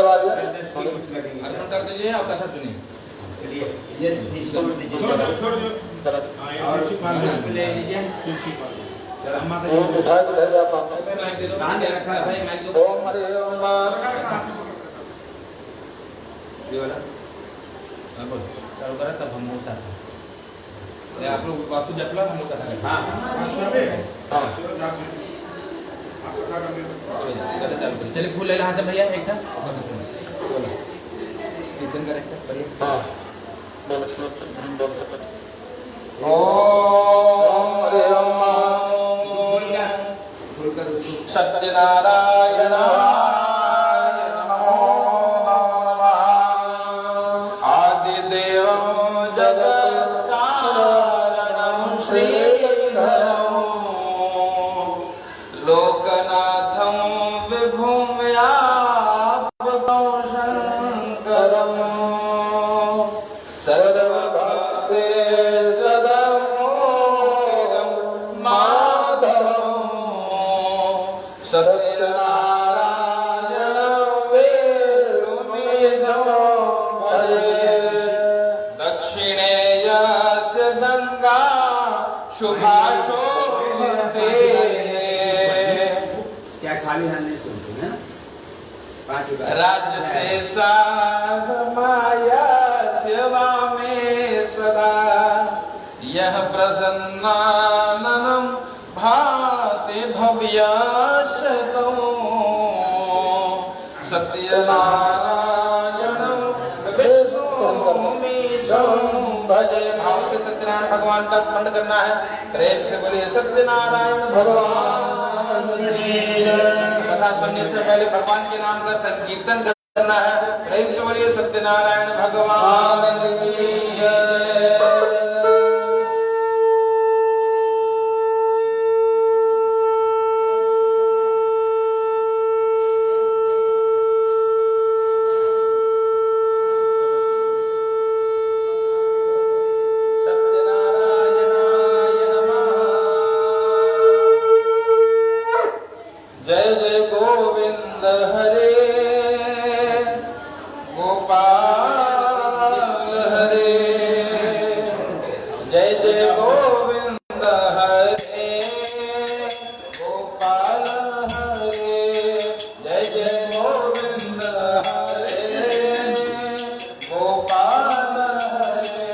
वाली अर्पण कर दीजिए और कथा सुनिए। चलिए ये छोड़ दीजिए और ले लीजिए तुलसी पात। ओम उठाए तो भेजा पाऊंगा। माइक दे दो। कहाँ दे रखा है भाई माइक दो। ओम हरि ओम ये वाला बोलो चालू करा तब हम लोग साथ हैं। आप लोग वास्तु जपला हम लोग कथा करेंगे। हाँ चलिए फूल ले ला हाथ से भैया एक था कीर्तन करें बढ़िया। ओम हरि ओम सत्यनारायण नमो नमः आदिदेवं जगत्कारणं श्रीधरं लोकनाथं विभुं व्यापकं शङ्करं सर्वभक्तेर्ददमोदं माधवं सत्यनारायणं वेणुमीशं भजे दक्षिणे यस्य गङ्गा शुभाशोभते। क्या खाली हाथ नहीं सुनते हैं पांच राजते सामाया सेवा में सदा यह प्रसन्नाननं भाति भव्यशतो सत्यनारायणं विष्णुमीशं भजे। भाव से सत्यनारायण भगवान का स्मरण करना है। प्रेम से बोलिए सत्यनारायण भगवान की जय। कथा सुनने से पहले भगवान के नाम का संकीर्तन करना है। प्रेम से बोलिए सत्यनारायण भगवान की जय। सत्यनारायणाय नमः। जय जय गोविंद हरे गोपाल हरे जय जय गोविंद हरे गोपाल हरे जय जय गोविंद हरे गोपाल हरे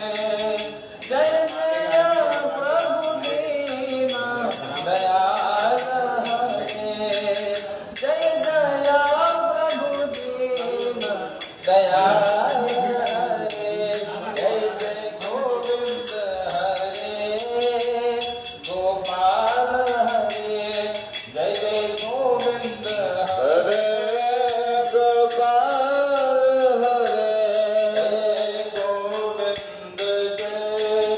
जय जय प्रभु दीन दयाल हरे जय जय प्रभु दीन दयाल हरे जय जय गोविंद हरे गोपाल हरे जय जय गोविंद हरे गोपाल हरे जय गोविंद जय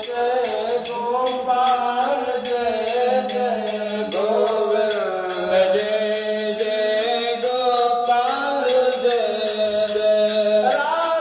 जय गोपाल जय जय गोविंद जय जय गोपाल जय जय राम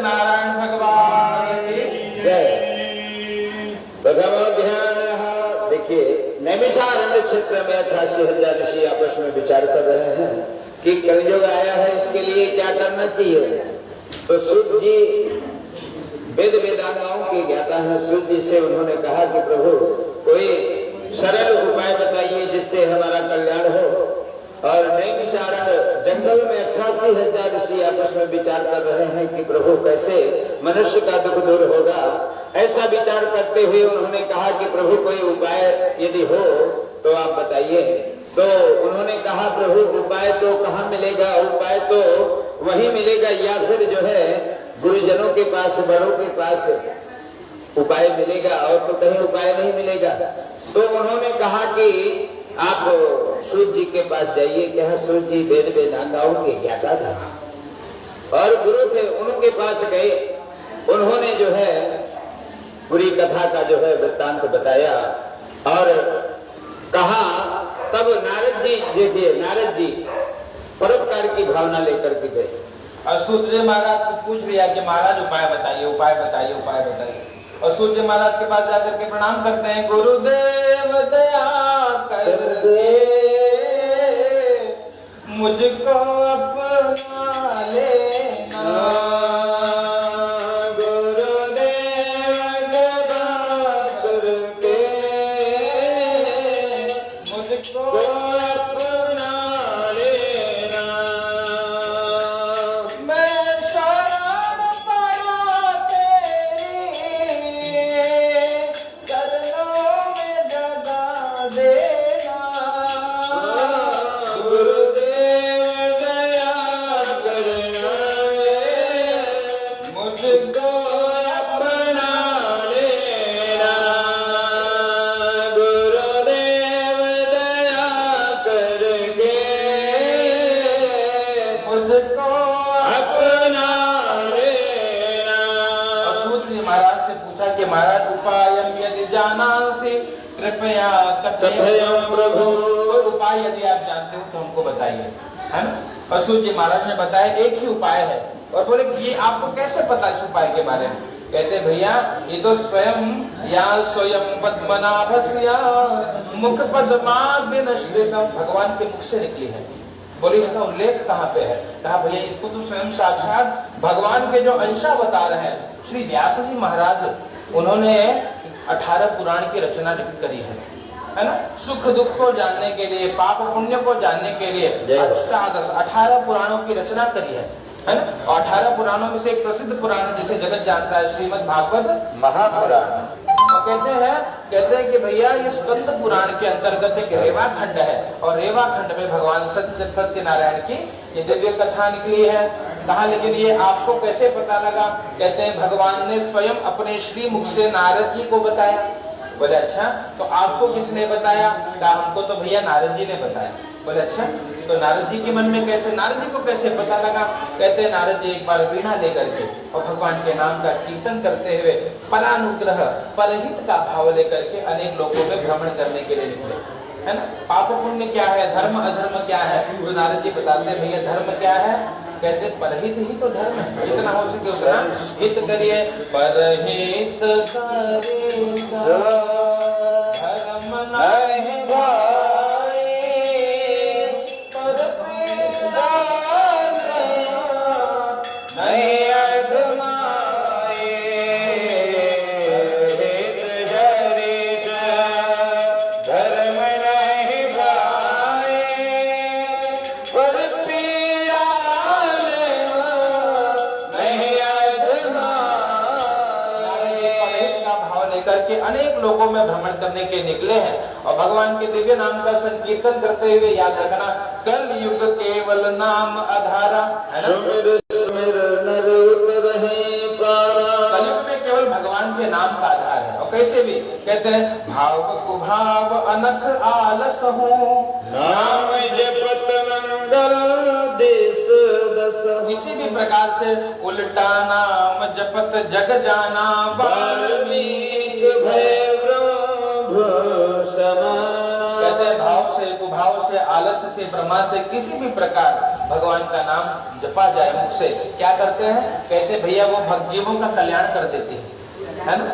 सत्यनारायण भगवान की जय। प्रथमाध्याय। देखिए, नैमिषारण्य क्षेत्र में 88,000 ऋषि आपस में विचार कर रहे हैं कि कलयुग आया है, इसके लिए क्या करना चाहिए। तो सूत जी वेद वेदांगाओं के ज्ञाता हैं। सूत जी से उन्होंने कहा कि प्रभु कोई सरल उपाय बताइए जिससे हमारा कल्याण हो। और नैमिषारण्य जंगल में 88,000 ऋषि आपस में विचार कर रहे हैं कि प्रभु कैसे मनुष्य का दुख दूर होगा। ऐसा विचार करते हुए उन्होंने कहा कि प्रभु कोई उपाय यदि हो तो आप बताइए। तो उन्होंने कहा प्रभु उपाय तो कहाँ मिलेगा, उपाय तो वही मिलेगा या फिर जो है गुरुजनों के पास, बड़ों के पास उपाय मिलेगा, और तो कहीं उपाय नहीं मिलेगा। तो उन्होंने कहा कि आप सूत जी के पास जाइए। क्या सूत जी वेद वेदांगाओं के ज्ञाता था और गुरु थे, उनके पास गए। उन्होंने जो है पूरी कथा का जो है वृत्तांत बताया और कहा। तब नारद जी देखिए, नारद जी परोपकार की भावना लेकर के गए। सूत जी महाराज को पूछ लिया कि महाराज उपाय बताइए, उपाय बताइए, उपाय बताइए। और सूत जी महाराज के पास जाकर के प्रणाम करते हैं। गुरुदेव दया कर दे, मुझको अपना लेना। गुरुदेव दया करके मुझको अपना लेना। मैं शरण पड़ा तेरी, चरणों में जगा देना। गुरुदेव दया करना, मुझको अपना लेना। गुरुदेव दया करके मुझको अपना लेना। और सूत जी महाराज से पूछा कि महाराज उपायम यदि जानासि कृपया कथयम प्रभु। कोई उपाय यदि आप जानते हो तो हमको बताइए, है ना। और सूत जी महाराज ने बताया एक ही उपाय है। और बोले कि ये आपको कैसे पता इस उपाय के बारे में। कहते भैया ये तो स्वयं या स्वयं पद्मनाभस्या मुख पद्माभिनश्रितम भगवान के मुख से निकली है। बोले इसका उल्लेख कहाँ पे है। कहा भैया इसको तो स्वयं साक्षात भगवान के जो अंशावतार रहे हैं श्री व्यास जी महाराज, उन्होंने 18 पुराण की रचना करी है ना। सुख दुख को जानने के लिए, पाप पुण्य को जानने के लिए 18 पुराणों की रचना करी है ना। और 18 पुराणों में से एक प्रसिद्ध पुराण जिसे जगत जानता है श्रीमद् भागवत महापुराण। और कहते हैं कि भैया ये स्कंद पुराण के अंतर्गत एक रेवा खंड है। और रेवा खंड में भगवान सत्यनारायण की ये दिव्य कथा निकली है। कहा लेकिन ये आपको कैसे पता लगा। कहते हैं भगवान ने स्वयं अपने श्री मुख से नारद जी को बताया। बोले अच्छा तो आपको किसने बताया। कहा हमको तो भैया नारद जी ने बताया। बोले अच्छा तो नारद जी के मन में कैसे, नारद जी को कैसे पता लगा। कहते हैं नारद जी एक बार वीणा लेकर के और भगवान के नाम का कीर्तन करते हुए परानुग्रह परहित का भाव लेकर के अनेक लोगों में भ्रमण करने के लिए निकले, है ना। पाप पुण्य क्या है, धर्म अधर्म क्या है, तो नारद जी बताते हैं भैया धर्म क्या है। कहते परहित ही तो धर्म है, जितना हो सके उतना हित करिए। परहित सारे धर्म नहीं भाई, पर पीड़ा नहीं अधमाए। हित जरित धर्म नहीं भाई, पर पीड़ा नहीं अधमाए। परहित का भाव लेकर के अनेक लोगों में भ्रमण करने के निकले हैं और भगवान के दिव्य नाम का संकीर्तन करते हुए। याद रखना कल युग केवल नाम आधारा, है ना। कलयुग में केवल भगवान के नाम का आधार है। और कैसे भी कहते हैं भाव कुभाव अनख आलस हो, नाम जपत मंगल देश दस। किसी भी प्रकार से उल्टा नाम जपत जग जाना, वाल्मीकि भय ब्रह्म समान। कहते हैं भाव से कुभाव से आलस से ब्रह्मा से किसी भी प्रकार भगवान का नाम जपा जाए मुख से, क्या करते हैं? कहते भैया वो भक्त जीवों का कल्याण कर देते हैं, है ना।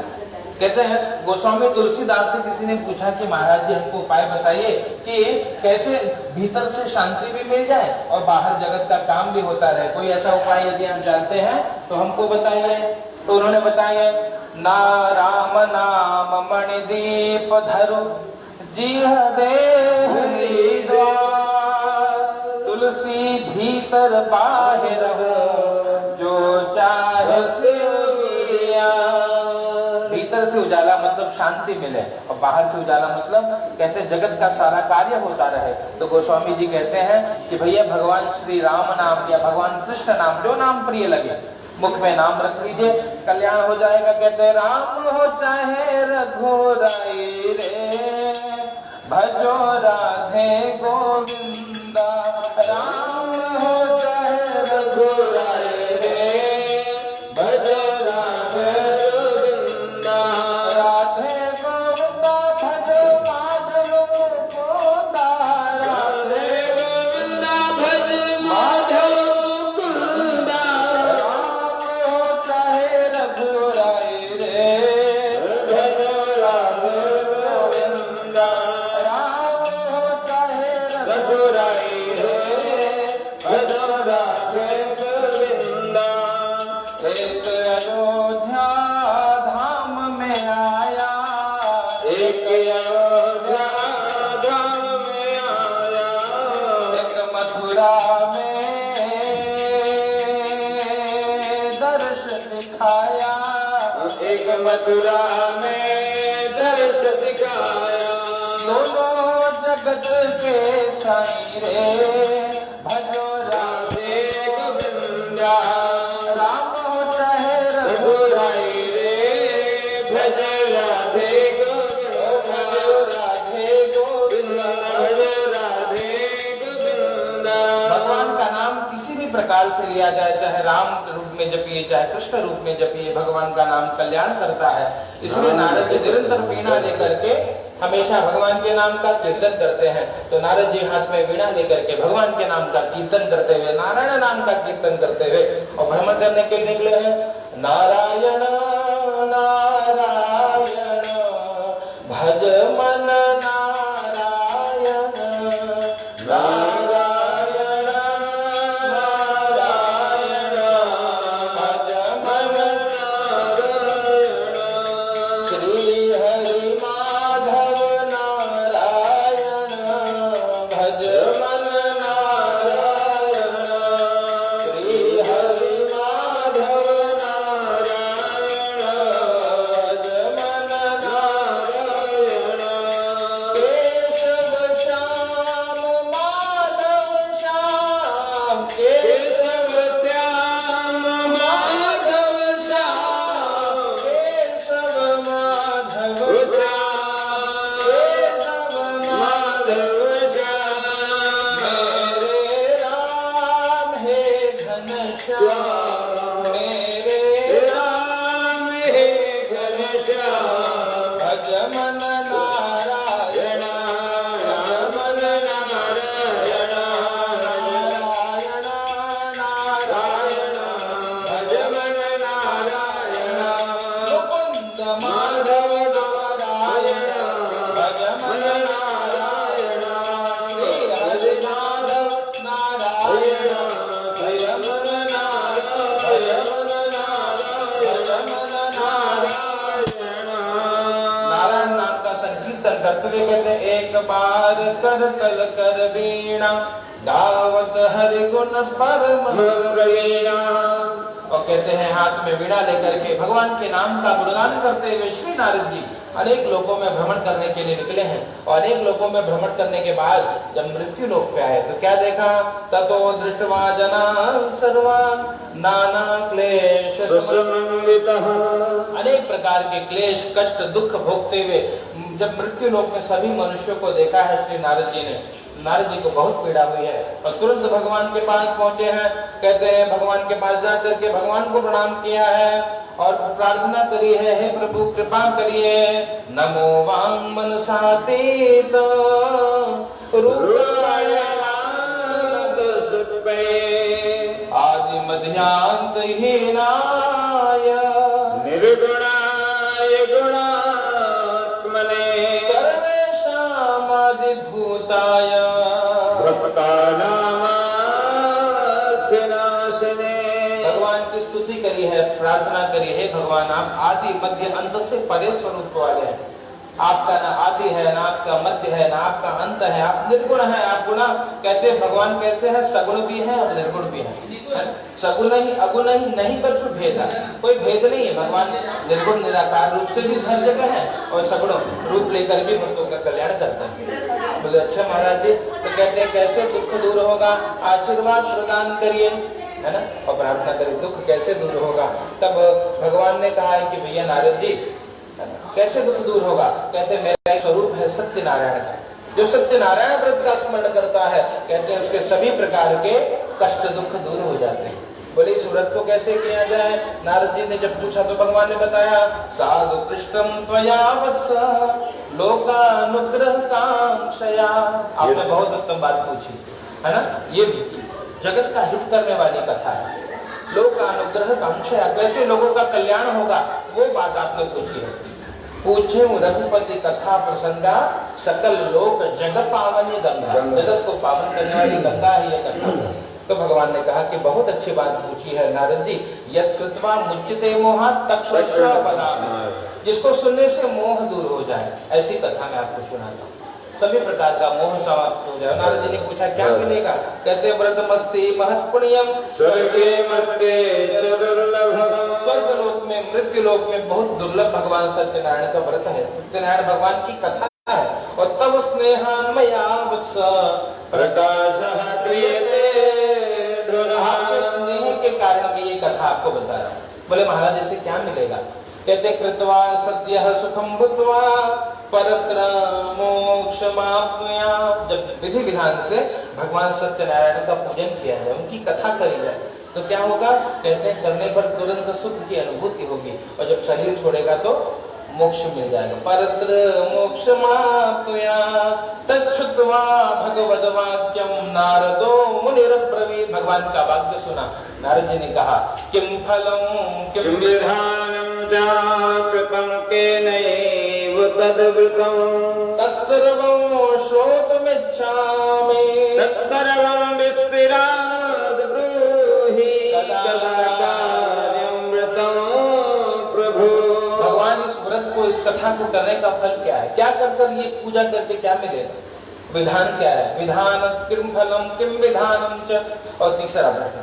कहते हैं गोस्वामी तुलसीदास से किसी ने पूछा कि महाराज जी हमको उपाय बताइए कि कैसे भीतर से शांति भी मिल जाए और बाहर जगत का काम भी होता रहे, कोई ऐसा उपाय यदि हम जानते हैं तो हमको बताइए। तो उन्होंने बताया, ना राम नाम मणिदीप धरो जीह देहि द्वार, तुलसी भीतर बाहिर हो जो चाहे से किया। भीतर से उजाला मतलब शांति मिले और बाहर से उजाला मतलब कहते हैं जगत का सारा कार्य होता रहे। तो गोस्वामी जी कहते हैं कि भैया भगवान श्री राम नाम या भगवान कृष्ण नाम, जो नाम प्रिय लगे मुख में नाम रख लीजिए, कल्याण हो जाएगा। कहते हैं राम हो चाहे रघुराई रे, भजो राधे गोविंदा। राम हो चाहे रघुराई रे, भजो राधे गोविंदा। राधे गोविंदा भजो माधव मुकुंदा, राधे गोविंदा भज माधव मुकुंदा। राम हो चाहे रघुराई रे, भजो राधे गोविंदा। राम हो चाहे रघुराई रे, भजो राधे गोविंदा। एक अयोध्या धाम में आया, एक अयोध्या धाम में आया, एक मथुरा में दर्श दिखाया, एक मथुरा में दर्श दिखाया। दोनों जगत के साईं रे, भजो राधे गोविंदा। राम हो चाहे रघुराई रे, भजो राधे गोविंदा। भजो राधे गोविंदा, भजो राधे गोविंदा। भगवान का नाम किसी भी प्रकार से लिया जाए, चाहे राम रूप में जपिए चाहे कृष्ण रूप में जपिए, भगवान का नाम कल्याण करता है। इसलिए नारद जी निरंतर वीणा लेकर के हमेशा भगवान के नाम का कीर्तन करते हैं। तो नारद जी हाथ में वीणा लेकर के भगवान के नाम का कीर्तन करते हुए, नारायण नाम का कीर्तन करते हुए और भ्रमण करने के लिए निकले हैं। नारायण नारायण भज मन नारायण, नारायण नारायण भज मन नारायण। श्री हरि माधव नारायण भज मन नारायण। श्री हरि माधव नारायण भज मन नारायण। केशव श्याम माधव श्याम, केशव श्याम माधव श्याम, केशव माधव श्याम, केशव माधव श्याम। मेरे राम हे घनश्याम, मेरे राम हे घनश्याम। भज मन नारायण, भज मन नारायण, नारायण नारायण भज मन नारायण। मुकुंद माधव नारायण भज मन नारायण। श्री हरि माधव नारायण भज मन नारायण, भज मन नारायण, भज मन नारायण। नारायण नाम का संकीर्तन करते हुए कहते हैं, एक बार कर तल कर वीणा, गावत हरि गुण परम प्रवीणा। और कहते हैं हाथ में वीणा लेकर के भगवान के नाम का गुणगान करते हुए श्री नारद जी अनेक लोकों में भ्रमण करने के लिए निकले हैं। और अनेक लोकों में भ्रमण करने के बाद जब मृत्यु लोक पे आए तो क्या देखा? ततो दृष्टवा जना सर्वा नाना क्लेश समन्वितः। अनेक प्रकार के क्लेश कष्ट दुख भोगते हुए जब मृत्यु लोक में सभी मनुष्यों को देखा है श्री नारद जी ने, नारद जी को बहुत पीड़ा हुई है और तुरंत भगवान के पास पहुंचे हैं। कहते हैं भगवान के पास जाकर के भगवान को प्रणाम किया है और प्रार्थना करी है, हे प्रभु कृपा करिए। नमो वांग मनसातीत रूपाय आदि मध्यांत हीनाय निर्गुणाय गुणात्मने सर्वेषामादिभूताय भक्तानामार्थिनाशने। भगवान की स्तुति करी है, प्रार्थना करी है। भगवान आप आदि मध्य अंत से परे स्वरूप वाले हैं। आपका ना आदि है, ना आपका मध्य है, ना आपका अंत है। आप निर्गुण है। आप गुणा कहते हैं भगवान कैसे है? सगुण भी है और निर्गुण भी है। सगुण ही अगुण ही नहीं पर जो भेद है, कोई भेद नहीं है। भगवान निर्गुण निराकार रूप से भी हर जगह है और सगुण रूप लेकर भी भक्तों का कल्याण करता है। बोले अच्छा महाराज जी, तो कहते हैं कैसे दुख दूर होगा? आशीर्वाद प्रदान करिए, है ना, और प्रार्थना करिए। दुख कैसे दूर होगा? तब भगवान ने कहा है कि भैया नारद जी, कैसे दुख दूर होगा? कहते मेरा एक स्वरूप है सत्यनारायण का। जो सत्यनारायण व्रत का स्मरण करता है, कहते हैं उसके सभी प्रकार के कष्ट दुख दूर हो जाते हैं। बोले इस व्रत को कैसे किया जाए? नारद जी ने जब पूछा तो भगवान ने बताया, साधु पृष्ठम त्वया वत्स लोकानुग्रह कांक्षया। आपने बहुत उत्तम बात पूछी, है ना। ये जगत का हित करने वाली कथा है। लोकानुग्रह कांक्षया, कैसे लोगों का कल्याण होगा, वो बात आपने पूछी है। पूछे रघुपति कथा प्रसंगा सकल लोक जगत पावनी गंगा। जगत को पावन करने वाली गंगा है ये कथा। तो भगवान ने कहा कि बहुत अच्छी बात पूछी है नारद जी। यत् कृत्वा मुच्यते मोहा तत्श्रवणं वदामि। जिसको सुनने से मोह दूर हो जाए, ऐसी कथा मैं आपको सुनाता हूँ। सभी प्रकार का मोह समाप्त हो जाए। नारद जी ने पूछा क्या मिलेगा? कहते व्रतमस्ति महत् पुण्यम स्वर्गे मध्ये च दुर्लभम्। स्वर्ग लोक में, मृत्यु लोक में बहुत दुर्लभ भगवान सत्यनारायण का व्रत है। सत्यनारायण भगवान की कथा है। और तब स्नेहान्मया वत्स प्रकाशः क्रियते धुरः। स्नेह के कारण मैं ये कथा आपको बता रहा हूँ। बोले महाराज इससे क्या मिलेगा? कहते कृत्वा सद्यः सुखं भूत्वा परत्र मोक्षमाप्नुया। जब विधि विधान से भगवान सत्यनारायण का पूजन किया जाए, उनकी कथा करी जाए, तो क्या होगा? कहते हैं करने पर तुरंत सुख की अनुभूति होगी और जब शरीर छोड़ेगा तो मोक्ष मिल जाएगा। परत्र मोक्षमाप्नुया तच्छ्रुत्वा भगवद्वाक्यं नारदो मुनिरब्रवीत्। भगवान का वाक्य सुना, नारद जी ने कहा किम फलम किम विधानं च कृतं केनैव तद्वृतं तत्सर्वं श्रोतुमिच्छामि तत्सर्वं विस्तराद ब्रूहि कदा कार्यं व्रतं प्रभु। भगवान इस व्रत को, इस कथा को करने का फल क्या है? क्या कर कर ये पूजा करके क्या मिलेगा? विधान क्या है? विधान किम फलम किम विधानम च। और तीसरा प्रश्न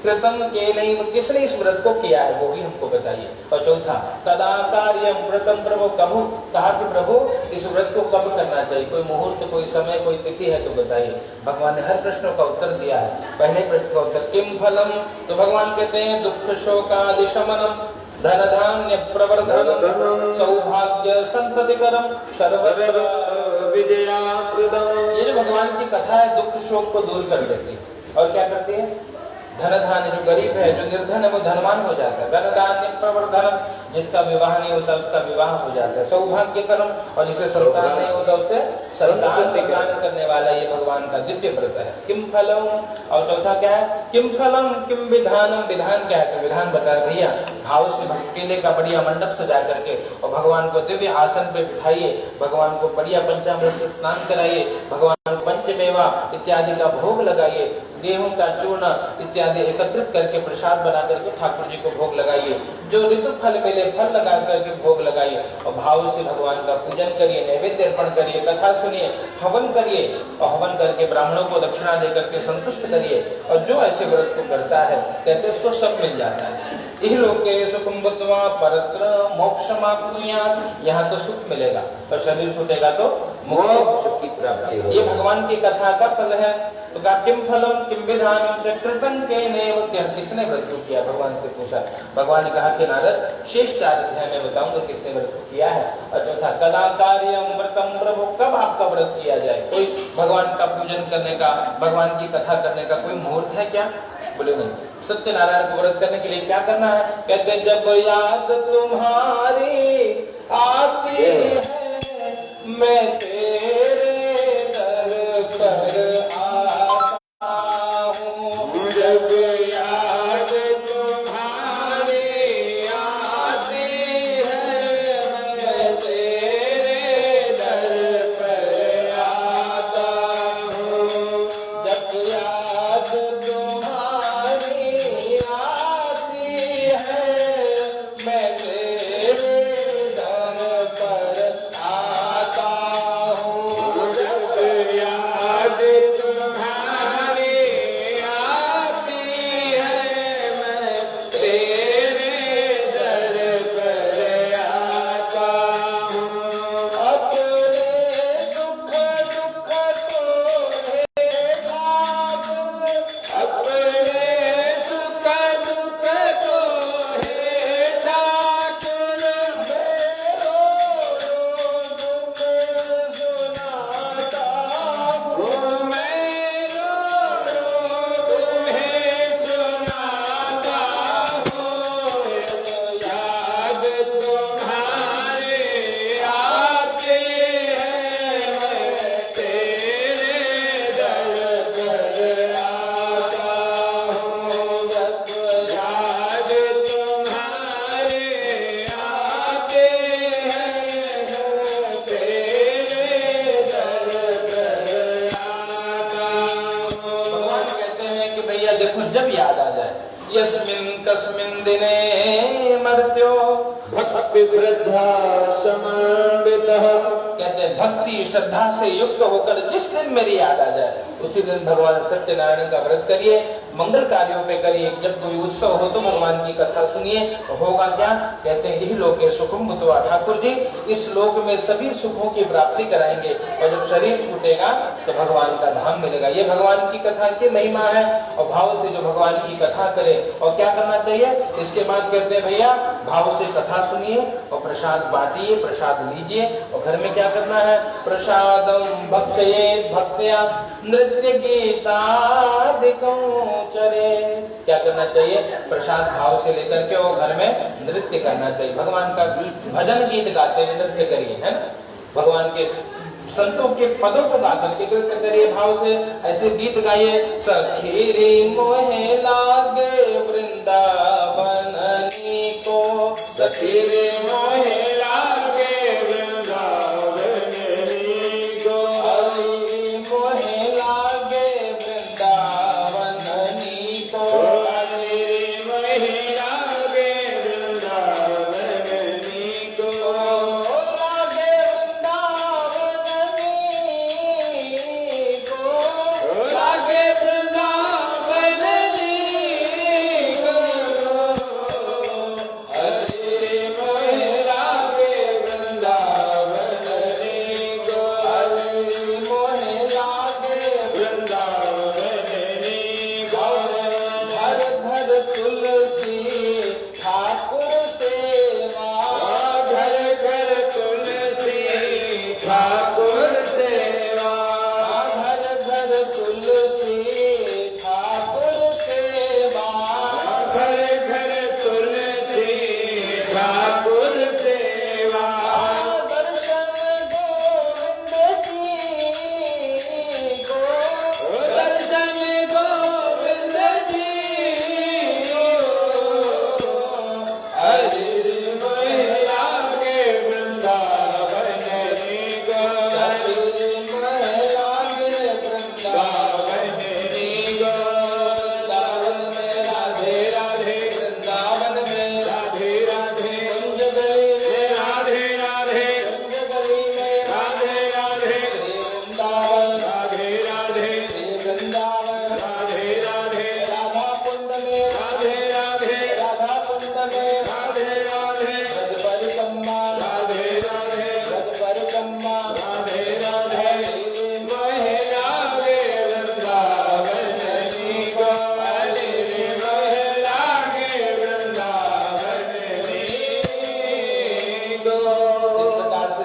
कृतम केनैव, किसने इस व्रत को किया है वो भी हमको बताइए। और चौथा कदा कार्यम व्रतम प्रभु, कब कहा कि प्रभु इस व्रत को कब करना चाहिए? कोई मुहूर्त, कोई समय, कोई तिथि है तो बताइए। भगवान ने हर प्रश्नों का उत्तर दिया है। पहले प्रश्न का उत्तर किम फलम, तो भगवान कहते हैं दुख शोकादि शमनम धन धान्य प्रवर्धनम सौभाग्य संततिकरम सर्वत्र विजयाप्रदम्। ये जो भगवान की कथा है दुख शोक को दूर कर देती है। और क्या करती है? धन धान्य, जो गरीब है, जो निर्धन है, वो धनवान हो जाता है। धन धान्य प्रवर्धनम, जिसका विवाह नहीं होता उसका विवाह हो जाता है। सौभाग्य कर्म, और जिसे संतान नहीं होता उसे संतान प्रदान करने वाला ये भगवान का दिव्य व्रत है। किम फलम, और चौथा क्या है? किम फलम किम विधानम, विधान क्या है? तो विधान बताया भैया भाव से केले का बढ़िया मंडप सजा करके और भगवान को दिव्य आसन पे बिठाइए, भगवान को बढ़िया पंचामृत से स्नान कराइए, भगवान को पंचमेवा इत्यादि का भोग लगाइए, गेहूं का चूर्ण इत्यादि एकत्रित करके प्रसाद बना करके ठाकुर जी को भोग लगाइए। जो ऋतु फल मिले फल लगा करके भोग लगाइए और भाव से भगवान का पूजन करिए, नैवेद्य अर्पण करिए, कथा सुनिए, हवन करिए और हवन करके ब्राह्मणों को दक्षिणा दे करके संतुष्ट करिए। और जो ऐसे व्रत को करता है कहते उसको सब मिल जाता है। इहलोके सुखं भूत्वा परत्र मोक्षमाप्नुयात्। यहाँ तो सुख मिलेगा और शरीर छूटेगा तो मोक्ष की प्राप्ति होगी। ये भगवान की कथा का फल है। तो किम फलम किम विधानम च कृतं केनैव, किसने व्रत को किया? भगवान से पूछा। भगवान ने कहा कि नारद शेष 4 अध्याय में बताऊंगा किसने व्रत को किया है। और चौथा कदा कार्यम व्रतम प्रभु, कब आपका व्रत किया जाए? कोई भगवान का पूजन करने का, भगवान की कथा करने का कोई मुहूर्त है क्या? बोले नहीं। सत्यनारायण को व्रत करने के लिए क्या करना है? कहते जब याद तुम्हारी आती है मैं तेरे दर पर आता हूँ, तस्मिन् दिने मर्त्यो भक्ति श्रद्धा समन्वितः। कहते हैं भक्ति श्रद्धा से युक्त होकर जिस दिन मेरी याद आ जाए उसी दिन भगवान सत्यनारायण का व्रत करिए, मंगल कार्यों पे करिए। जब कोई उत्सव हो तो भगवान की कथा सुनिए। होगा क्या? कहते हैं यही लोके सुखम मुतवा। ठाकुर जी इस लोक में सभी सुखों की प्राप्ति कराएंगे और जब शरीर छूटेगा तो भगवान का धाम मिलेगा। ये भगवान की कथा की महिमा है। और भाव से जो भगवान की कथा करे, और क्या करना चाहिए इसके बाद कहते हैं भैया भाव से कथा सुनिए और प्रसाद बांटिए, प्रसाद लीजिए। और घर में क्या करना है? प्रसादम भक्षयेत् भक्त्या नृत्य गीतादिकं चरे। क्या करना चाहिए? प्रसाद भाव से लेकर के वो घर में नृत्य करना चाहिए। भगवान का गीत भजन गीत गाते हुए नृत्य करिए, है ना। भगवान के संतों के पदों को गा करके नृत्य करिए भाव से। ऐसे गीत गाइए। सखी रे मोहे लागे वृंदावन को, सखी रे मोहे लागे वृंदावन को, मोहे लागे वृंदावन को, मोहे लागे वृंदावन को, लागे वृंदावन को, लागे वृंदावन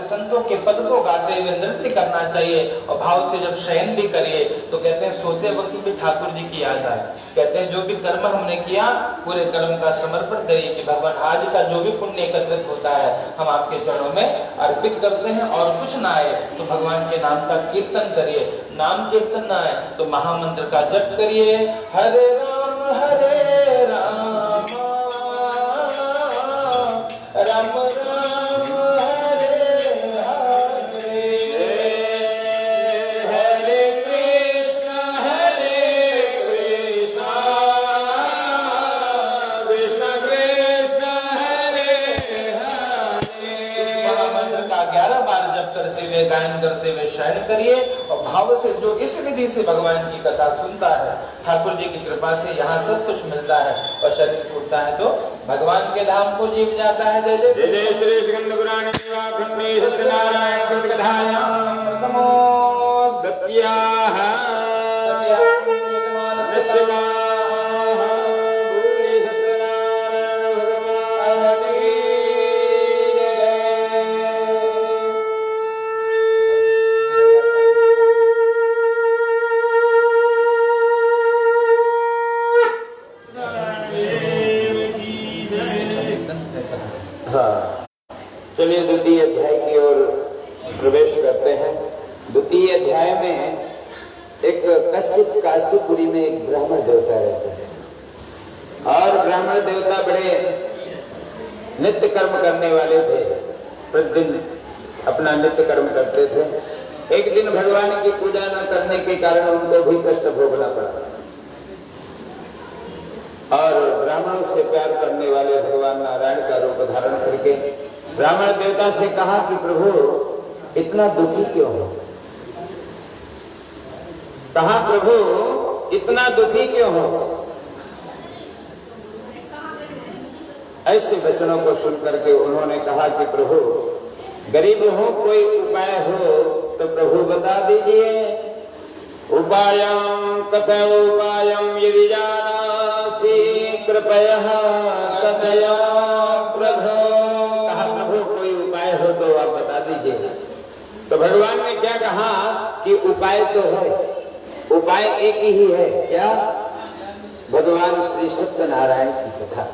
संतों के पद को गाते हुए नृत्य करना चाहिए। और भाव से जब शयन भी करिए तो कहते हैं सोते वक्त भी ठाकुर जी की याद आए। कहते हैं जो भी कर्म हमने किया पूरे कर्म का समर्पण करिए कि भगवान आज का जो भी पुण्य एकत्रित होता है हम आपके चरणों में अर्पित करते हैं। और कुछ ना आए तो भगवान के नाम का कीर्तन करिए, नाम कीर्तन ना आए तो महामंत्र का जप करिए। हरे राम राम राम राम हरे हरे, हरे कृष्ण कृष्ण कृष्ण हरे हरे। महामंत्र का 11 बार जप करते हुए गायन करते हुए शयन करिए। और भाव से जो इस विधि से भगवान की कथा सुनता है ठाकुर जी की कृपा से यहाँ सब कुछ मिलता है और शरीर छूटता है तो भगवान के धाम को जीव जाता है। जय जय जय श्री स्कंद पुराण सत्यनारायण कृत कथायां प्रथमो सत्याः चलिए द्वितीय अध्याय की ओर प्रवेश करते हैं। द्वितीय अध्याय में एक कश्चित काशीपुरी में एक ब्राह्मण देवता रहते हैं और ब्राह्मण देवता बड़े नित्य कर्म करने वाले थे। प्रतिदिन अपना नित्य कर्म करते थे। एक दिन भगवान की पूजा न करने के कारण उनको भी कष्ट भोगना पड़ा और ब्राह्मणों से प्यार करने वाले भगवान नारायण का रूप धारण करके ब्राह्मण देवता से कहा कि प्रभु इतना दुखी क्यों हो? कहा प्रभु इतना दुखी क्यों हो? ऐसे वचनों को सुनकर के उन्होंने कहा कि प्रभु गरीब हो, कोई उपाय हो तो प्रभु बता दीजिए। उपायं कथय उपायं यदि जानासि कृपया कथय प्रभु। कहा प्रभु कोई उपाय हो तो आप बता दीजिए। तो भगवान ने क्या कहा कि उपाय तो है, उपाय एक ही है। क्या? भगवान श्री सत्यनारायण की कथा।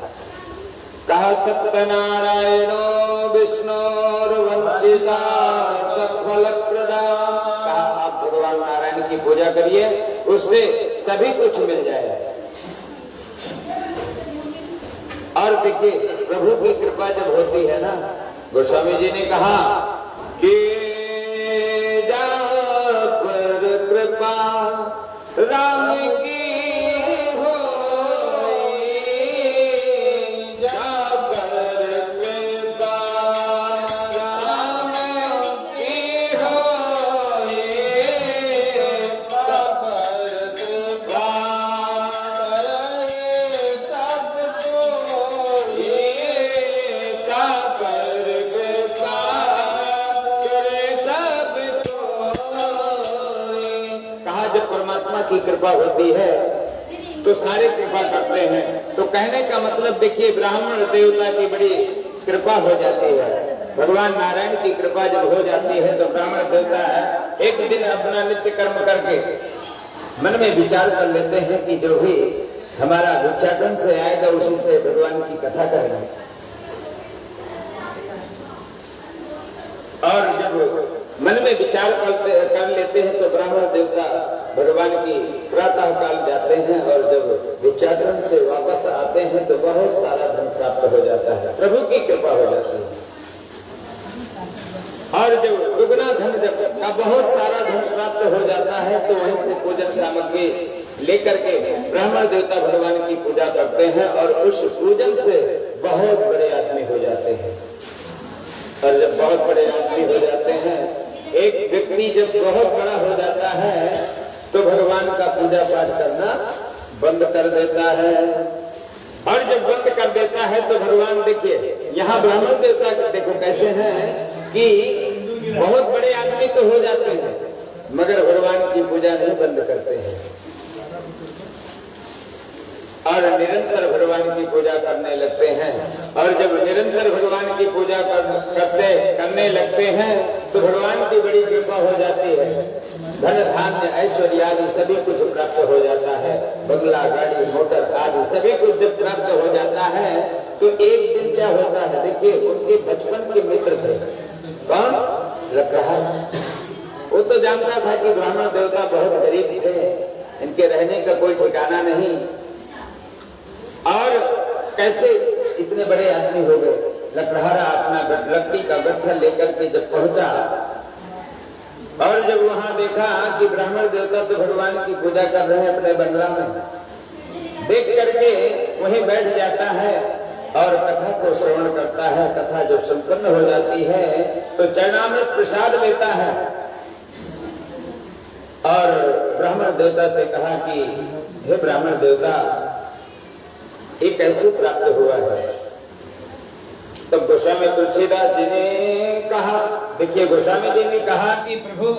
कहा सत्यनारायणो विष्णुर्वंचिता फलप्रदा। कहा आप भगवान नारायण की पूजा करिए, उससे सभी कुछ मिल जाएगा। और देखिए प्रभु की कृपा जब होती है ना, गोस्वामी जी ने कहा कि जा पर कृपा राम की की कृपा होती है तो सारे कृपा करते हैं। तो कहने का मतलब देखिए ब्राह्मण देवता की बड़ी कृपा हो जाती है। भगवान नारायण की कृपा जब हो जाती है तो ब्राह्मण देवता एक दिन अपना नित्य कर्म करके मन में विचार कर लेते हैं कि जो भी हमारा भिक्षाटन से आएगा उसी से भगवान की कथा करेंगे। और जब मन में विचार कर लेते हैं तो ब्राह्मण देवता भगवान की प्रातः काल जाते हैं और जब भिक्षाटन से वापस आते हैं तो बहुत सारा धन प्राप्त हो जाता है, प्रभु की कृपा हो जाती है। और जब दुगना धन का बहुत सारा धन प्राप्त हो जाता है तो वहीं से पूजन सामग्री लेकर के ब्राह्मण देवता भगवान की पूजा करते हैं और उस पूजन से बहुत बड़े आदमी हो जाते हैं। और जब बहुत बड़े आदमी हो जाते हैं, एक व्यक्ति जब बहुत बड़ा हो जाता है तो भगवान का पूजा पाठ करना बंद कर देता है। और जब बंद कर देता है तो भगवान देखिए यहाँ ब्राह्मण देवता देखो कैसे हैं कि बहुत बड़े आदमी तो हो जाते हैं मगर भगवान की पूजा नहीं बंद करते हैं और निरंतर भगवान की पूजा करने लगते हैं। और जब निरंतर भगवान की पूजा करने लगते हैं तो भगवान की बड़ी कृपा हो जाती है। धन धान्य ऐश्वर्य आदि सभी कुछ प्राप्त हो जाता है, बंगला गाड़ी मोटर आदि सभी कुछ जब प्राप्त हो जाता है तो एक दिन क्या होता है, देखिए उनके बचपन के मित्र थे, कौन? लकड़हारा। वो तो जानता था कि ब्राह्मण देवता बहुत गरीब थे, इनके रहने का कोई ठिकाना नहीं और कैसे इतने बड़े आदमी हो गए। लकड़हारा अपना लकड़ी का गट्ठा लेकर के जब पहुंचा और जब वहां देखा कि ब्राह्मण देवता तो भगवान की पूजा कर रहे हैं अपने बंगला में, देख करके वहीं बैठ जाता है और कथा को श्रवण करता है। कथा जब संपन्न हो जाती है तो चरणामृत प्रसाद लेता है और ब्राह्मण देवता से कहा कि हे ब्राह्मण देवता ये कैसे प्राप्त हुआ है। तब गोस्वामी तुलसीदास जी ने कहा, देखिए गोस्वामी जी ने कहा कि प्रभु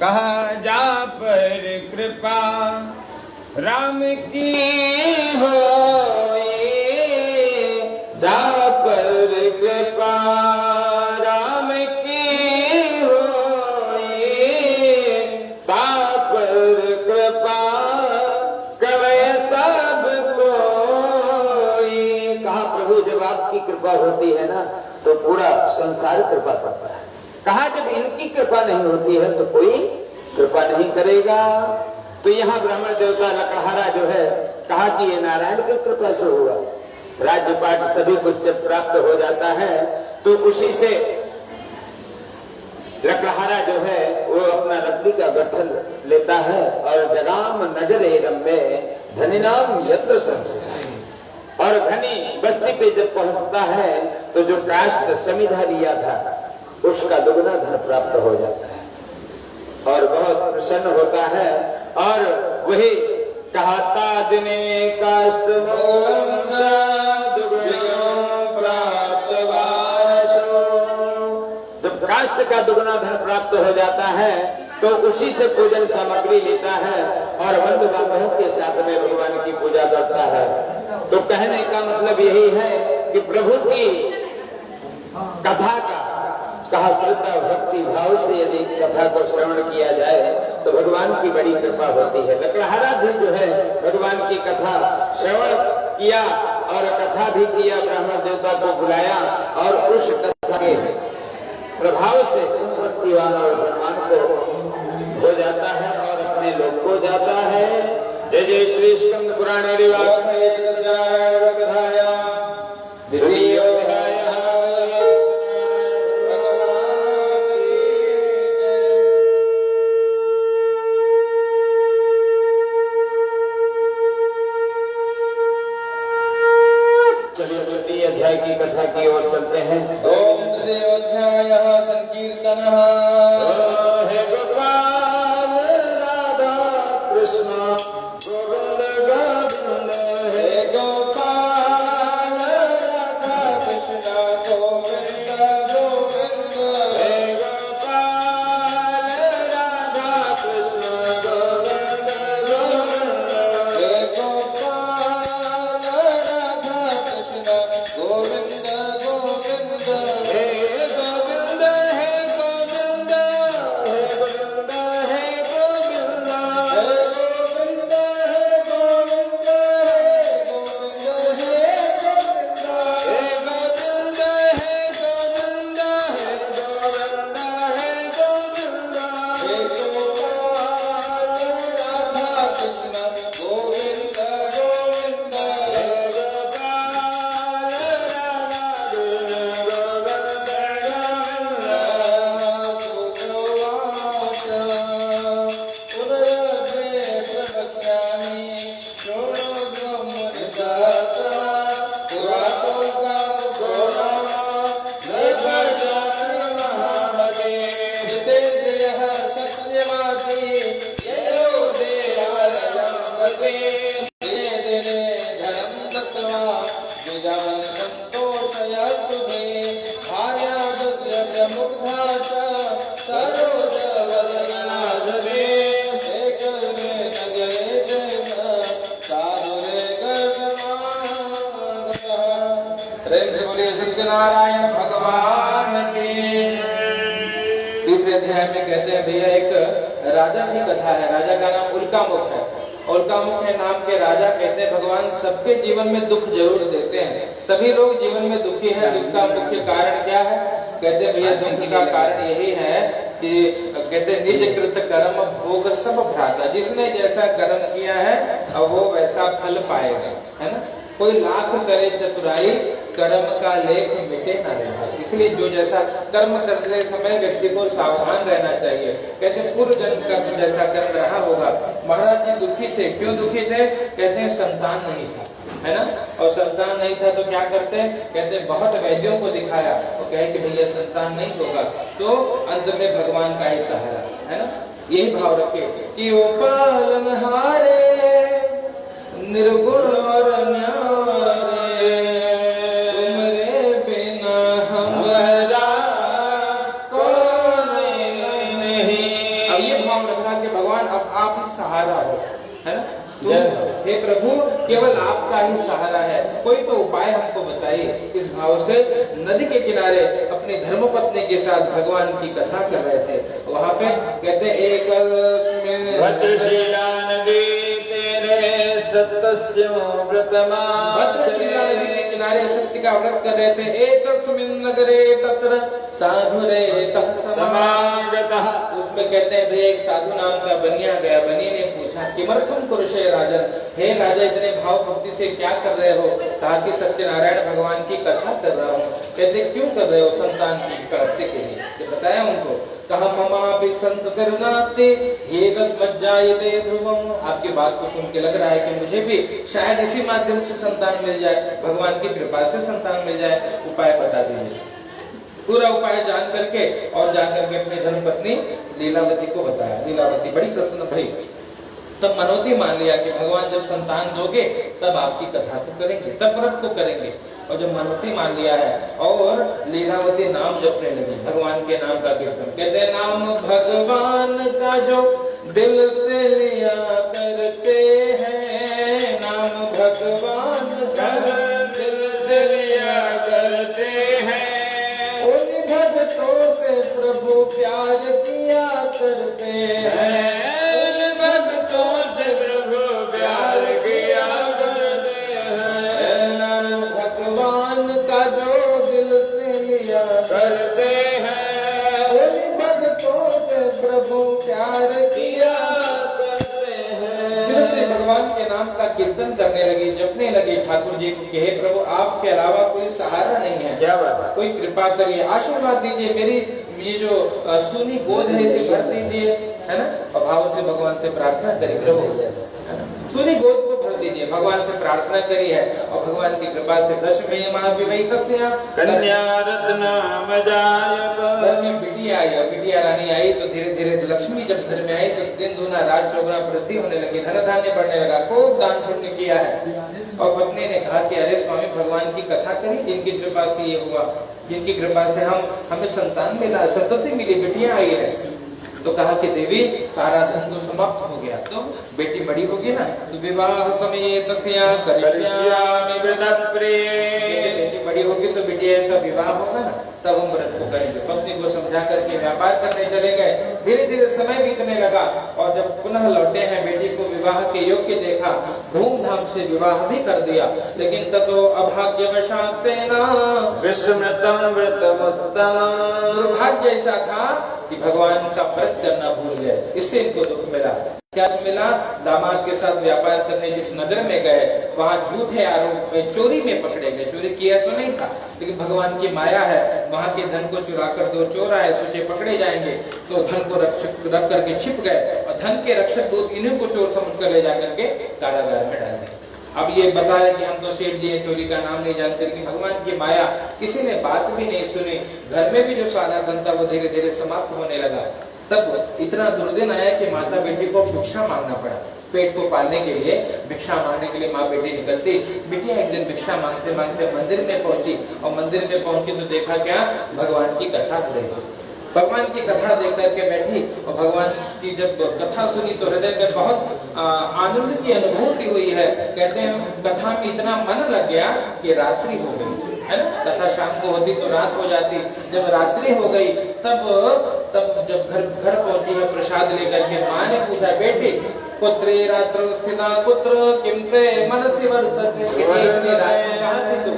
कहा जा पर कृपा राम की होए, जा पर कृपा राम की होए, ता पर कृपा करे सब कोई। कहा प्रभु जब आपकी कृपा होती है ना तो पूरा संसार कृपा करता है। कहा जब इनकी कृपा नहीं होती है तो कोई कृपा नहीं करेगा। तो यहाँ ब्राह्मण देवता लकड़हारा जो है कहा कि ये नारायण की कृपा से हुआ। राज्यपाट सभी कुछ जब प्राप्त हो जाता है तो उसी से लकड़हारा जो है वो अपना लकड़ी का गठन लेता है और जगाम नगर एरम में धनी नाम यत्र संशय। और धनी बस्ती पे जब पहुंचता है तो जो काष्ठ समिधा लिया था उसका दुगना धन प्राप्त हो जाता है और बहुत प्रसन्न होता है। और वही कहता दिने काष्ठ जब काष्ठ का दुगना धन प्राप्त हो जाता है तो उसी से पूजन सामग्री लेता है और बंधु बांधवों के साथ में भगवान की पूजा करता है। तो कहने का मतलब यही है कि प्रभु की कथा कहा श्रद्धा भक्ति भाव से यदि कथा को श्रवण किया जाए तो भगवान की बड़ी कृपा होती है। लकड़हारा भी जो है भगवान की कथा श्रवण किया और कथा भी किया, ब्राह्मण देवता को बुलाया और उस कथा के प्रभाव से संपत्तिवान और धनवान को हो जाता है और अपने लोग को जाता है। जय जय श्री स्कंद पुराण अध्याय की कथा की ओर चलते हैं। अध्यायः संकीर्तनः। हे गोपाल राधा कृष्ण गोविंद गोविंद हे गोपाल राधा कृष्ण गोविंद गोविंद हे गोपाल राधा कृष्ण गोविंद गोविंद हे गोपाल राधा कृष्ण गोविंद गोविंद हे गोविंद हे गोविंद हे गोविंद हे गोविंद हे गोविंद हे गोविंद हे गोविंद हे गोविंद हे गोविंद हे गोविंद हे गोविंद हे गोविंद हे गोपाल राधा कृष्ण गोविंद गोविंद हे गोपाल नारायण भगवान की। तीसरे अध्याय में कहते हैं भैया एक राजा की कथा है। राजा का नाम उल्कामुख है। उल्कामुख के नाम के राजा कहते हैं भगवान सबके जीवन में दुख जरूर देते हैं। सभी लोग जीवन में दुखी हैं। दुख का मुख्य कारण क्या है? कहते भैया दुख का कारण यही है कि कहते निज कृत कर्म भोग सब भ्राता। जिसने जैसा कर्म किया है अब वो वैसा फल पाएगा, है ना। कोई लाख करे चतुराई कर्म का लेख मिटे ना रहे। इसलिए जो जैसा कर्म करते समय व्यक्ति को सावधान रहना चाहिए। कहते हैं पूर्व जन्म का जैसा कर्म रहा होगा। महाराज जी दुखी थे। क्यों दुखी थे? कहते हैं संतान नहीं था, है ना। और संतान नहीं था तो क्या करते? कहते बहुत वैद्यों को दिखाया, वो कहे कि भैया संतान नहीं होगा। तो अंत में भगवान का ही सहारा, है ना। यही भाव रखे कि ओ पालनहारे निर्गुण और न्यारे तुमरे बिना हमारा कोई नहीं। अब ये भाव रखना कि भगवान अब आप ही सहारा हो, है ना। हे प्रभु केवल आपका ही सहारा है, कोई तो उपाय हमको बताइए। इस भाव से नदी के किनारे अपनी धर्मपत्नी के साथ भगवान की कथा कर रहे थे। वहां पे कहते एक भद्रशिला नदी तेरे सत्यस्य व्रतमा। भद्रशिला नदी के किनारे सत्य का व्रत कर रहे थे। एतस्मिन् नगरे तत्र साधुरेतः समागतः। उसमें कहते हैं भाई एक साधु नाम का बनिया गया। बनिया ने पूछा किमर्थम कुरुषे राजन, हे राजा इतने भाव भक्ति से क्या कर रहे हो? कहा कि सत्यनारायण भगवान की कथा कर रहा हूँ। कहते क्यों कर रहे हो? संतान की प्राप्ति के लिए। तो बताया उनको। कहा ममापि संततिर्नास्ति एतत् मज्जायते ध्रुवम्। आपकी बात को सुन के लग रहा है कि मुझे भी शायद इसी माध्यम से संतान मिल जाए, भगवान की कृपा से संतान मिल जाए, उपाय बता दीजिए। पूरा उपाय जान करके और जाकर के अपनी धर्मपत्नी लीलावती को बताया। लीलावती बड़ी प्रसन्न भई, तब मनोती मान लिया कि भगवान जब संतान दोगे तब आपकी कथा को करेंगे, तब व्रत को करेंगे। और जब मनोती मान लिया है और लीलावती नाम जपने लगी, भगवान के नाम का कीर्तन, कहते नाम भगवान का जो दिल से लिया करते हैं, नाम भगवान का दिल से लिया करते हैं, उन भक्तों से प्रभु प्यार किया करते हैं, उन भक्तों से प्रभु प्यार किया करते हैं, भगवान का जो दिल से लिया करते हैं, उन भक्तों से प्रभु प्यार किया करते हैं। फिर से भगवान के नाम का कीर्तन करने लगी, जपने लगी, ठाकुर जी को कहे प्रभु आपके अलावा कोई सहारा नहीं है, क्या बात है, कोई कृपा करिए, आशीर्वाद दीजिए, मेरी ये जो सूनी गोद है इसे भर दीजिए, है ना। और भाव से भगवान से प्रार्थना करिए, प्रभु सूनी गोद को भर दीजिए, भगवान से प्रार्थना करी है। और भगवान की कृपा से 10वें माह विवाहितया कन्या रत्नामजायत, घर में बिटिया आई, और बिटिया रानी आई तो धीरे धीरे लक्ष्मी जब घर में आई तो दिन दूना रात चौगुना वृद्धि होने लगी, धन धान्य बढ़ने लगा, खूब दान पुण्य किया है। और पत्नी ने कहा कि अरे स्वामी भगवान की कथा करी, जिनकी कृपा से ये हुआ, जिनकी कृपा से हमें संतान मिला, संतति मिली, बिटिया आई है। तो कहा कि देवी सारा धन तो समाप्त हो गया, तो बेटी बड़ी होगी ना, तो विवाह समय तथ्या करिष्यामि व्रतप्रिये, बेटी बड़ी होगी तो बिटिया का विवाह होगा ना, तब हम व्रत को करेंगे। पत्नी को समझा करके व्यापार करने चले गए। धीरे धीरे समय बीतने लगा और जब पुनः लौटे हैं, बेटी को विवाह के योग्य देखा, धूमधाम से विवाह भी कर दिया। लेकिन ततो अभाग्यवशात् तेना विस्मृतं व्रतमुत्तमम्, दुर्भाग्य ऐसा था कि भगवान का व्रत करना भूल गए, इससे इनको दुख मिला। क्या मिला? दामाद के साथ व्यापार करने जिस नगर में गए वहां झूठे आरोप में चोरी में पकड़े गए। चोरी किया तो नहीं था, लेकिन भगवान की माया है, वहां के धन को चुरा कर दो चोर आए, सोचे पकड़े जाएंगे, तो धन को रख करके छिप गए और धन के रक्षक दूत इन्हीं को चोर समझ कर ले जाकर के कारागार में डाल दिए। अब ये बता रहे कि हम तो सेठ जी चोरी का नाम नहीं जानते, लेकिन भगवान की माया, किसी ने बात भी नहीं सुनी। घर में भी जो सारा धन था वो धीरे धीरे समाप्त होने लगा। तब इतना दुर्दिन आया कि माता बेटी को भिक्षा मांगना पड़ा, पेट को पालने के लिए भिक्षा मांगने के लिए माँ बेटी निकलती। बिटिया एक दिन भिक्षा मांगते मांगते मंदिर में पहुंची, और मंदिर में पहुंची तो देखा क्या, भगवान की कथा हो रही। भगवान की कथा देख करके बैठी और भगवान की जब कथा सुनी तो हृदय में बहुत आनंद की अनुभूति हुई है। कहते हैं कथा में इतना मन लग गया कि रात्रि हो गई, है ना। कथा शाम को होती तो रात हो जाती, जब रात्रि हो गई तब जब घर पहुंची है प्रसाद लेकर के, माँ ने पूछा बेटी पुत्री रात्रो स्थिता पुत्र किम ते मनसि वर्तते, इतनी रात को कहाँ थी तू,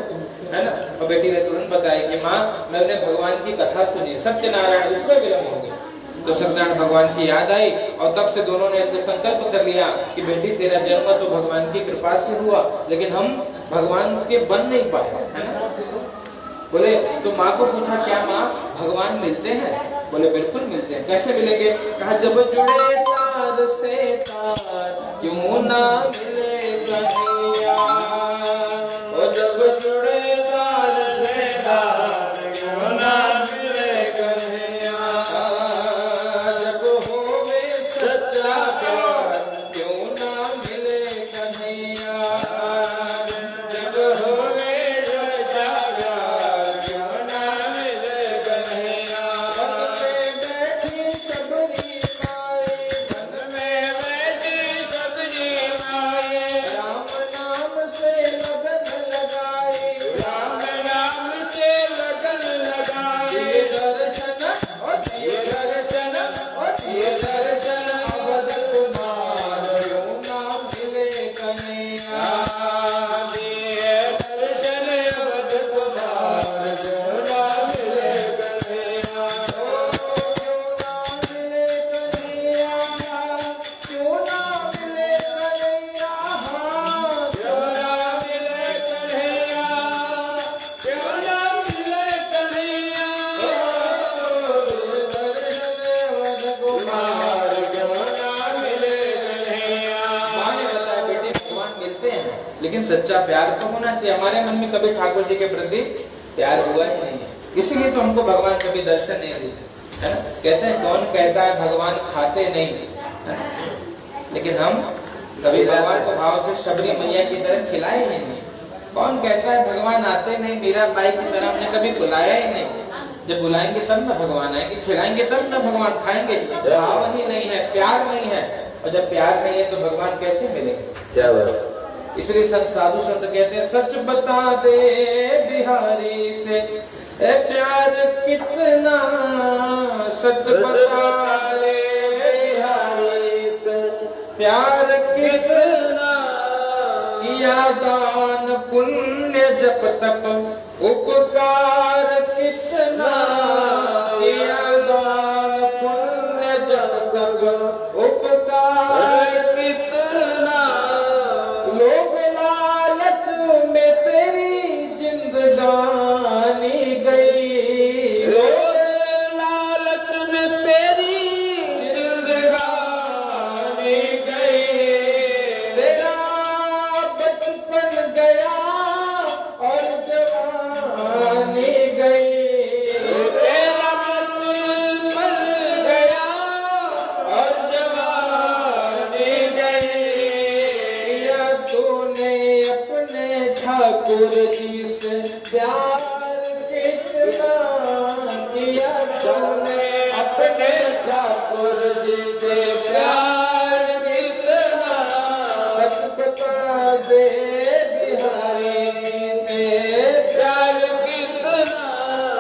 है ना। और बेटी ने तुरंत बताया कि माँ मैंने भगवान की कथा सुनी, सत्यनारायण, उसमें विलम्ब हो गया। तो सत्यनारायण भगवान की याद आई और तब से दोनों ने अपने संकल्प कर लिया कि बेटी तेरा जन्म तो भगवान की कृपा से हुआ, लेकिन हम भगवान के बन नहीं पाए, है ना। बोले तो माँ को पूछा क्या माँ भगवान मिलते हैं? बोले बिल्कुल मिलते हैं। कैसे मिलेंगे? कहा जब जुड़े तार से तार क्यों ना मिले कन्हैया, और जब जुड़े तार से तार क्यों ना मिले कन्हैया, जब होवे सच्चा प्यार क्यों ना मिले कन्हैया, जब होवे सच्चा प्यार क्यों ना मिले कन्हैया। मन में बैठी सबरी माए, मन में बैठी सबरी माए, राम सच्चा प्यार तो होना चाहिए। हमारे मन में कभी ठाकुर जी के प्रति प्यार हुआ ही नहीं है, इसीलिए तो हमको भगवान कभी दर्शन नहीं देते, है ना। कहते हैं कौन कहता है भगवान खाते नहीं, है ना? लेकिन हम कभी भगवान को भाव से शबरी मैया की तरह खिलाए ही नहीं। कौन कहता है भगवान आते नहीं, मीरा बाई की तरह हमने कभी बुलाया ही नहीं। जब बुलाएंगे तब ना भगवान आएंगे, खिलाएंगे तब ना भगवान खाएंगे। भाव ही नहीं है, प्यार नहीं है, और जब प्यार नहीं है तो भगवान कैसे मिलेंगे? क्या बात। इसलिए संत साधु संत कहते हैं सच बता दे बिहारी से ए प्यार कितना, सच बता दे बिहारी से प्यार कितना, किया दान पुण्य जप तप उपकार कितना, किया दान पुण्य जप तप उपकार कितना, लोग लालच में तेरी जिंदगानी गई, लोग लालच में तेरी जिंदगानी गई, तेरा बचपन गया और जवानी गई, तेरा बचपन गया और जवानी गई, या तूने अपने ठाकुर जी से प्यार कितना किया, तूने अपने ठाकुर जी से प्यार कितना, सच बता दे बिहारी ने प्यार कितना।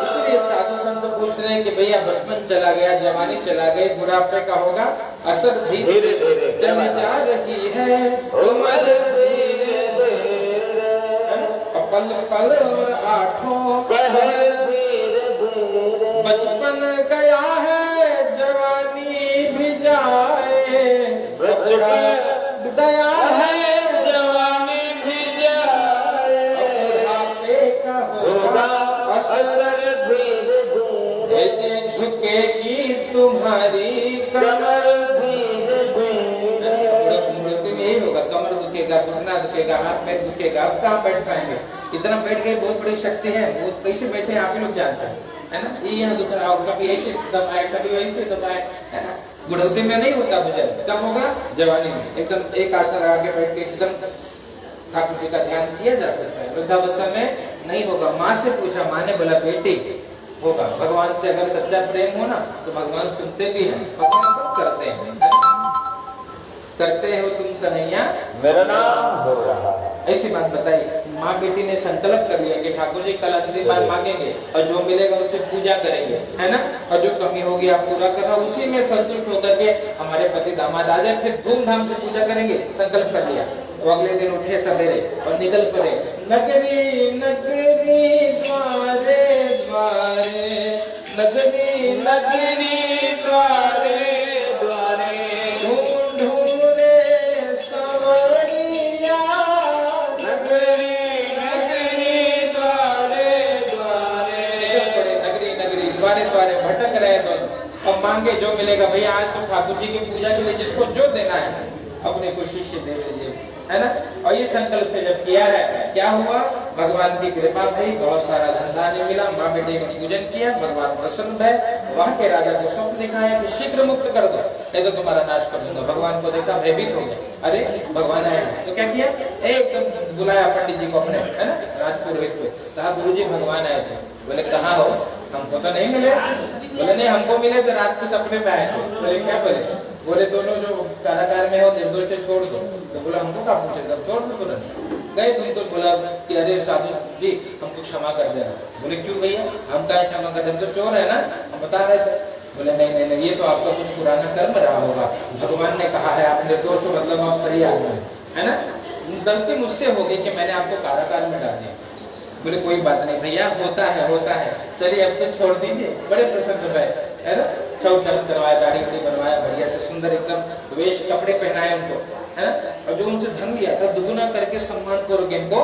इसलिए साधु संत पूछ रहे हैं कि भैया बचपन चला गया, जवानी चला गई, बुढ़ापे का होगा असर, धीरे धीरे चली जा रही है उम्र, पल पल और आठों पहर, बचपन गया है जवानी भी जाए, बचपन गया है जवानी भी जाए, बुढ़ापे का होगा असर धीरे धीरे, झुकेगी तुम्हारी कमर धीरे धीरे, बुढ़ापे में यही होगा, कमर दुखेगा, घुटना दुखेगा, हाथ में दुखेगा, अब कहाँ बैठ पाएंगे? इतना बैठ गए बहुत बड़ी शक्ति है, वो कैसे बैठे हैं आप ही लोग जानते हैं, है ना। ये यहाँ दुख रहा हो, कभी ऐसे दबाए, कभी वैसे दबाए, है ना। बुढ़ौती में नहीं होता बुजुर्ग, कब होगा? जवानी में। एकदम एक आसन लगा के बैठ के एकदम ठाकुर जी का ध्यान किया जा सकता है, वृद्धावस्था में नहीं होगा। माँ से पूछा, माँ ने बोला बेटी होगा। भगवान से अगर सच्चा प्रेम हो ना तो भगवान सुनते भी हैं, भगवान सब करते हैं। करते हो तुम कन्हैया मेरा नाम हो रहा है, ऐसी बात बताई। माँ बेटी ने संकल्प कर लिया कि ठाकुर जी कल अंतिम बार मांगेंगे और जो मिलेगा उसे पूजा करेंगे, है ना। और जो कमी होगी आप पूरा करना, उसी में संतुष्ट होकर के हमारे पति दामाद आ जाए, फिर धूमधाम से पूजा करेंगे। संकल्प कर लिया। तो अगले दिन उठे सवेरे और निकल पड़े। नगरी नगरी द्वारे द्वारे, नगरी नगरी द्वारे द्वारे, भटक रहे दोनों और मांगे जो मिलेगा। भैया आज तो ठाकुर जी की पूजा के लिए जिसको जो देना है अपने को शिष्य दे दीजिए, है ना। और ये संकल्प से जब किया है, क्या हुआ? भगवान की कृपा भई, बहुत सारा धन धान्य मिला। माँ बेटे का पूजन किया, भगवान प्रसन्न है। वहां के राजा को स्वप्न दिखाया कि शीघ्र मुक्त कर दो, नहीं तो तुम्हारा नाश कर दूंगा। भगवान को देखा, भयभीत हो गया, अरे भगवान आए। तो क्या किया? एकदम बुलाया पंडित जी को अपने, है ना, राजपुरोहित को। कहा गुरु जी भगवान आए थे। बोले कहाँ हो? हमको तो नहीं मिले। बोले नहीं, हमको मिले तो रात के सपने में आए थे। बोले क्या बोले? बोले दोनों जो कारागार में हो निर्दोष से छोड़ दो। तो बोला हमको क्या पूछे, तब छोड़ दो। बोला गए तुम तो बोला कि अरे साधु जी हमको क्षमा कर देना। बोले क्यों भैया? हम क्या क्षमा कर दें, तो चोर है ना, हम बता रहे थे। बोले नहीं नहीं नहीं, ये तो आपका कुछ पुराना कर्म रहा होगा। भगवान ने कहा है आप निर्दोष हो, मतलब आप सही आदमी है ना। गलती मुझसे हो गई कि मैंने आपको कारागार में डाल दिया। बोले कोई बात नहीं भैया, होता है, चलिए अब तो छोड़ दीजिए। बड़े प्रसन्न हुए, है ना। चौथर करवाया, दाढ़ी वाड़ी बनवाया, बढ़िया से सुंदर एकदम वेश कपड़े पहनाए उनको, है ना। और जो उनसे धन दिया था दुगुना करके सम्मान पूर्वक इनको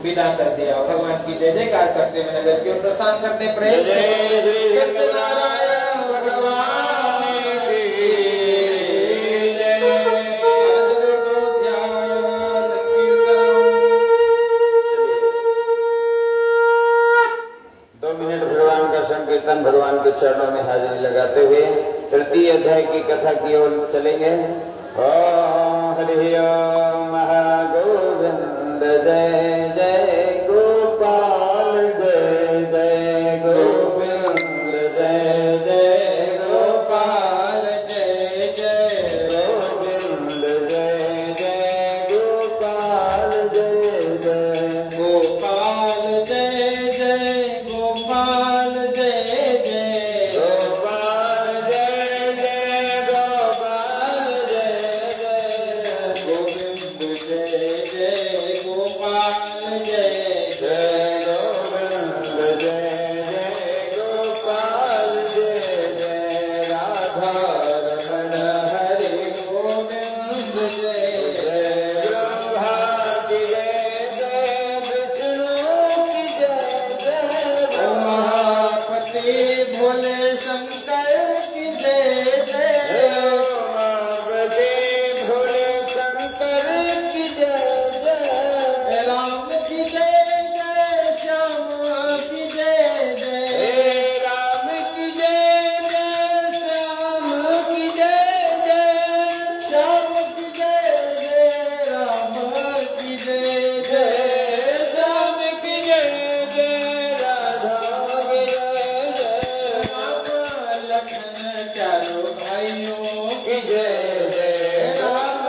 विदा कर दिया। और भगवान की जय जयकार करते हुए नगर की ओर प्रस्थान करते प्रेम सत्यनारायण भगवान की जय। कीर्तन भगवान के चरणों में हाजिरी लगाते हुए तृतीय अध्याय की कथा की ओर चलेंगे। ओम हरि ओम महागोविंद जय जय गोपाल जय जय गोविंद जय जय गोपाल जय जय गोविंद जय जय गोपाल जय जय गोपाल जय जय गोपाल जय जय गोपाल जय जय गोपाल जय जय गोविंद जय जय गोपाल जय जय गोविंद जय जय गोपाल जय जय राधा रमण हरि गोविंद जय जय ब्रह्मा की जय जय विष्णु की जय जय महापति भोले शंकर की जय जय महापति भोले शंकर की जय जय राम की जय जय श्याम की जय जय राम की जय जय श्याम की जय जय श्याम की जय जय राम की जय जय श्याम की जय जय राधा की जय जय राम लखन चारों भाइयों की जय जय राम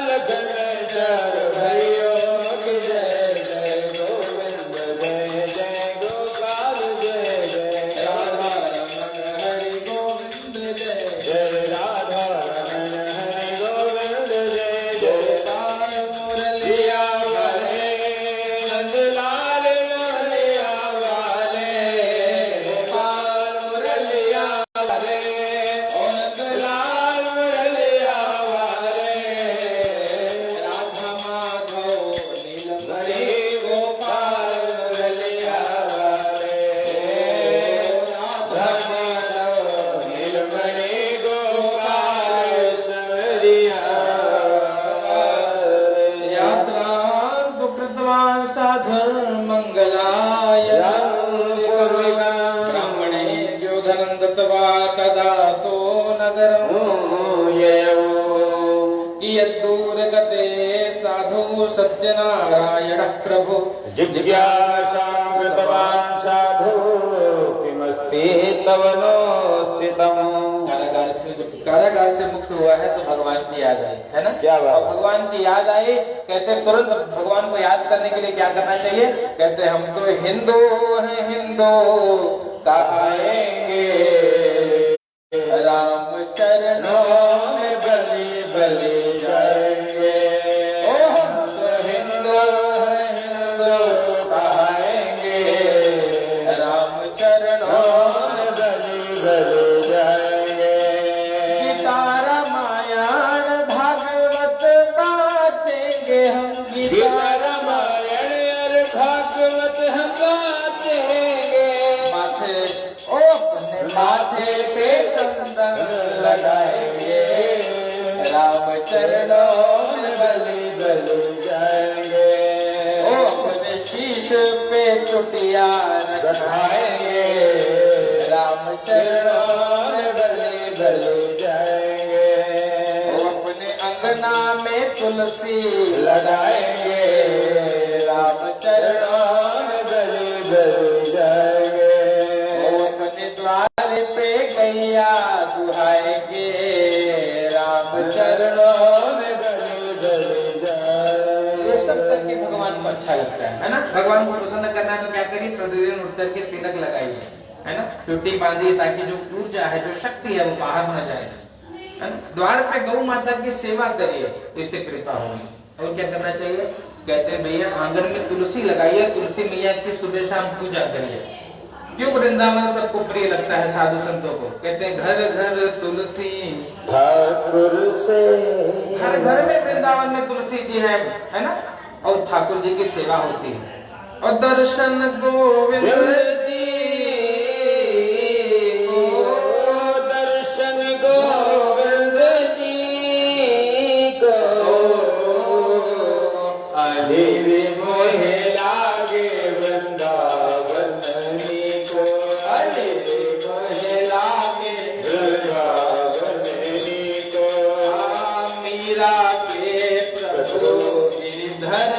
लखन चारों भाइयों की जय जय गोविंद जय जय गोपाल जय जय राधा रमण हरि गोविंद जय जय राधा रमण हरि गोविंद जय जय गोपाल मुरलिया वाले नंदलाल मुरलिया वाले गोपाल मुरलिया वाले नंदलाल मुरलिया वाले राधा माधव नीलमणि गोपाल मुरलिया वाले राधा माधव नीलमणि गोपाल शबरिया यात्रा कृतवान् साधु मंगलाय ब्राह्मणे धनं दत्त्वा तदा तो नगरं ययौ कियद्दूरगते साधु सत्यनारायणः प्रभु जिज्ञासां कृतवान् साधु किमस्ति तव नो स्थितम्। कारागार से मुक्त हुआ है तो भगवान की याद आई है ना। क्या बात। और भगवान की याद आई, कहते हैं तुरंत भगवान को याद करने के लिए क्या करना चाहिए। कहते हैं हम तो हिंदू हैं, हिंदू कहाएंगे राम चरणों में बलि बलि जाएंगे। ओ हम तो हिंदू हैं, हिंदू कहाएंगे राम चरणों में बलि बलि जाएंगे। गीता रामायण भागवत बाँचेंगे हम, गीता रामायण भागवत हम बाँचेंगे। माथे ओ माथे पे चंदन लगाएंगे राम चरणों में बलि बलि जाएंगे। ओ अपने शीश पे चुटिया रखाएंगे राम चरणों में बलि बलि जाएंगे। ओ अपने अंगना में तुलसी लगाएंगे राम चरणों में बलि बलि जाएंगे। ओ अपने द्वार पे गैया दुहाएंगे राम चरणों में बलि बलि जाएंगे। ये सब करके भगवान को अच्छा लगता है ना। भगवान को प्रसन्न करना है तो क्या करिए, प्रतिदिन उठ करके तिलक लगाइए है ना, चुट्टी बांधिए ताकि जो ऊर्जा है, जो शक्ति है वो बाहर न जाए है ना। द्वार पे गौ माता की सेवा करिए तो इससे कृपा होगी। और क्या करना चाहिए, कहते हैं भैया आंगन में तुलसी लगाइए, तुलसी मैया की सुबह शाम पूजा करिए। क्यों वृंदावन सबको प्रिय लगता है साधु संतों को। कहते हैं घर घर तुलसी ठाकुर से, हर घर में वृंदावन में तुलसी जी है ना, और ठाकुर जी की सेवा होती है। और दर्शन गोविंद जी को, दर्शन गोविंद जी को अली मोहे लागे वृंदावन को, अली गिरधर